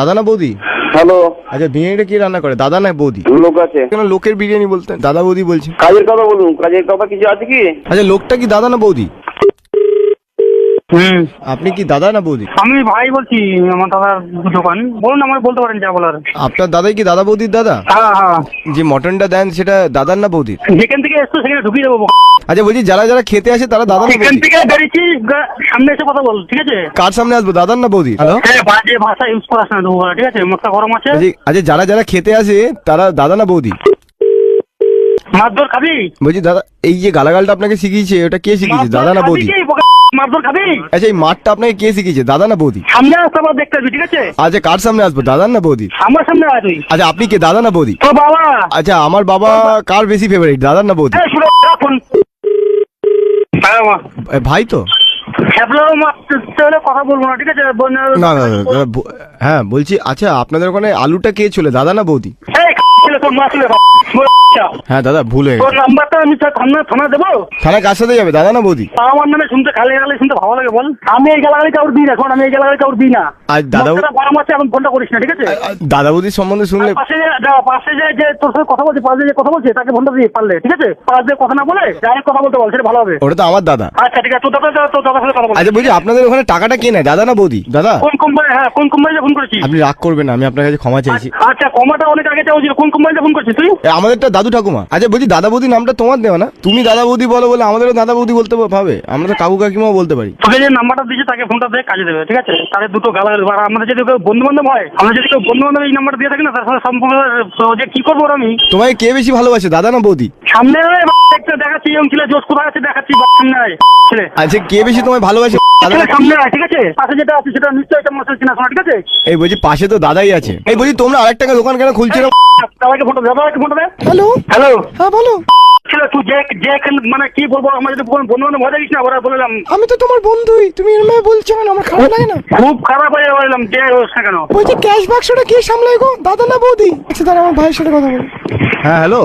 দাদা না বৌদি? হ্যালো। আচ্ছা বিরিয়ানিটা কি রান্না করে, দাদা না বৌদি? লোক আছে। কেন লোকের বিরিয়ানি বলতেন, দাদা বৌদি বলছেন? কাজের কথা বলুন, কাজের কথা কিছু আছে কি? আচ্ছা লোকটা কি দাদা না বৌদি? আপনি কি দাদা না বৌদি? আমি ভাই বলছি, আমার দাদার দোকান। বলুন, আমার বলতে পারেন যা বলার। আপনার দাদাই কি দাদা বৌদির দাদা? হ্যাঁ হ্যাঁ, যে মটনটা দেন সেটা দাদার না বৌদির? যেখান থেকে এসছো সেখানে ঢুকিয়ে দেবো। আচ্ছা বলছি যারা যারা খেতে আসে তারা দাদা না এখান বৌদি? থেকে বেরিয়েছি, সামনে এসে কথা বল, ঠিক আছে? কার সামনে আসবো, দাদার না বৌদি? হ্যালো, হ্যাঁ, বাজে ভাষা ইউজ করাস না তো, ঠিক আছে? মুখটা গরম আছে। আচ্ছা যারা যারা খেতে আসে তারা দাদা না বৌদি? মারধর খাবি? বলছি দাদা এই যে গালাগালটা আপনাকে শিখিয়েছে ওটা কে শিখিয়েছে, দাদা না বৌদি? মারধর খাবি? আচ্ছা এই মাঠটা আপনাকে কে শিখিয়েছে, দাদা না বৌদি? সামনে আসতে আবার দেখতে হবে, ঠিক আছে? আচ্ছা কার সামনে আসবো, দাদা না বৌদি? আমার সামনে আয় তুই। আচ্ছা আপনি কে, দাদা না বৌদি? তো বাবা, আচ্ছা আমার বাবা কার বেশি ফেভারিট, দাদা না বৌদি? শুনে রাখুন। হ্যাঁ মা, ভাই তো? হ্যাবলারও মারতে হলে কথা বলবো না, ঠিক আছে? না না না, হ্যাঁ বলছি আচ্ছা আপনাদের ওখানে আলুটা কে ছিল, দাদা না বৌদি? এই ছেলে, তোর মা ছেলে, হ্যাঁ দাদা ভুল হয়ে তোর গেছে। নাম্বারটা আমি থানা দেবো। থানায় কার সাথে যাবে, দাদা না বৌদি? আমার নামে শুনতে খালি গালি শুনতে ভালো লাগে বল? আমি এই গালাগালি কাউর দিই না, এখন আমি এই গালাগালি কাউর দিই না। আর দাদা মুখটা গরম আছে, এখন ফোনটা করিস না, ঠিক আছে? দাদা বৌদির সম্বন্ধে শুনলে পাশে যে তোর সাথে কথা বলছে, পাশে যে কথা বলছে তাকে ফোনটা দিয়ে পারলে, ঠিক আছে? পাশ দিয়ে কথা না বলে ডাইরেক্ট কথা বলতে বল, সেটা ভালো হবে। ওটা তো আমার দাদা। আচ্ছা ঠিক আছে, তোর দাদার সাথে কথা বল। আচ্ছা বলছি আপনাদের ওখানে টাকাটা কে নেয়, দাদা না বৌদি? দাদা কোন কোম্পানি? হ্যাঁ, কোন কোম্পানিতে ফোন করেছিস? আপনি রাগ করবেন না, আমি আপনার কাছে ক্ষমা চাইছি। আচ্ছা, কমাটা অনেক আগে চাও, কোন কোম্পানিতে ফোন করছিস তুই? আমাদেরটা দাদু ঠাকুমা। আচ্ছা বলছি দাদা বৌদি নামটা তোমার দেওয়া না, তুমি দাদা বৌদি বলো বলে আমাদেরও দাদা বৌদি বলতে ভাবে, আমরা তো কাকু কাকিমাও বলতে পারি। তোকে যে নাম্বারটা দিয়েছে তাকে ফোনটা দিয়ে কাজে দেবে, ঠিক আছে? তাহলে দুটো গালাগালি। আর আমাদের যদি কেউ বন্ধু বান্ধব হয়, আমরা যদি কেউ বন্ধু বান্ধব এই নাম্বারটা দিয়ে থাকি না, তার সাথে সম্পর্ক যে কি করবো ওর আমি। তোমায় কে বেশি ভালোবাসে, দাদা না বৌদি? সামনে দেখতে দেখাচ্ছি, এবং ছেলে জোশ কোথায় আছে দেখাচ্ছি, সামনে আয় ছেলে। আচ্ছা কে বেশি তোমায় ভালোবাসে, দাদা না? সামনে আয়, ঠিক আছে? পাশে যেটা আছে সেটা নিশ্চয়ই একটা মশলা চিনা শোনা, ঠিক আছে? এই বলছি পাশে তো দাদাই আছে। এই বলছি তোমরা আরেকটা দোকান কেন খুলছো না? দাদাকে ফোনটা দে, দাদাকে ফোনটা দে। হ্যালো হ্যালো, হ্যাঁ বলো। ছেলে তুই যে মানে কি বলবো, আমার যদি বন্ধু বান্ধব ভয় দেখিস না, ওরা বললাম আমি তো তোমার বন্ধুই, তুমি এরকম বলছো কেন, আমার খারাপ লাগে না? খুব খারাপ হয়ে বললাম, যে হোস না কেন। বলছি ক্যাশ বাক্সটা কে সামলায় গো, দাদা না বৌদি? আচ্ছা তাহলে আমার ভাইয়ের সাথে কথা বলি। হ্যাঁ হ্যালো,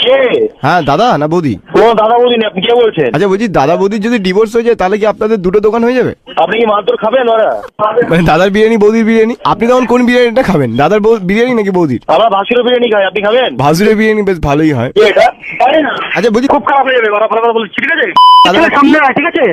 কে? হ্যাঁ দাদা না বৌদি? কোনো দাদা বৌদি নেই, আপনি কে বলছেন? আচ্ছা বলছি দাদা বৌদির যদি ডিভোর্স হয়ে যায় তাহলে কি আপনাদের দুটো দোকান হয়ে যাবে? আপনি কি মারধর খাবেন ওরা? মানে দাদার বিরিয়ানি বৌদির বিরিয়ানি, আপনি তখন কোন বিরিয়ানিটা খাবেন, দাদার বিরিয়ানি নাকি বৌদির? আমরা ভাসুরের বিরিয়ানি খাই, আপনি খাবেন? ভাসুরের বিরিয়ানি বেশ ভালোই হয়। কি এটা? আচ্ছা বলছি খুব খারাপ হয়ে যাবে, ওরা ভালো কথা বলছি, ঠিক আছে? দাদা- সামনে আয়, ঠিক আছে?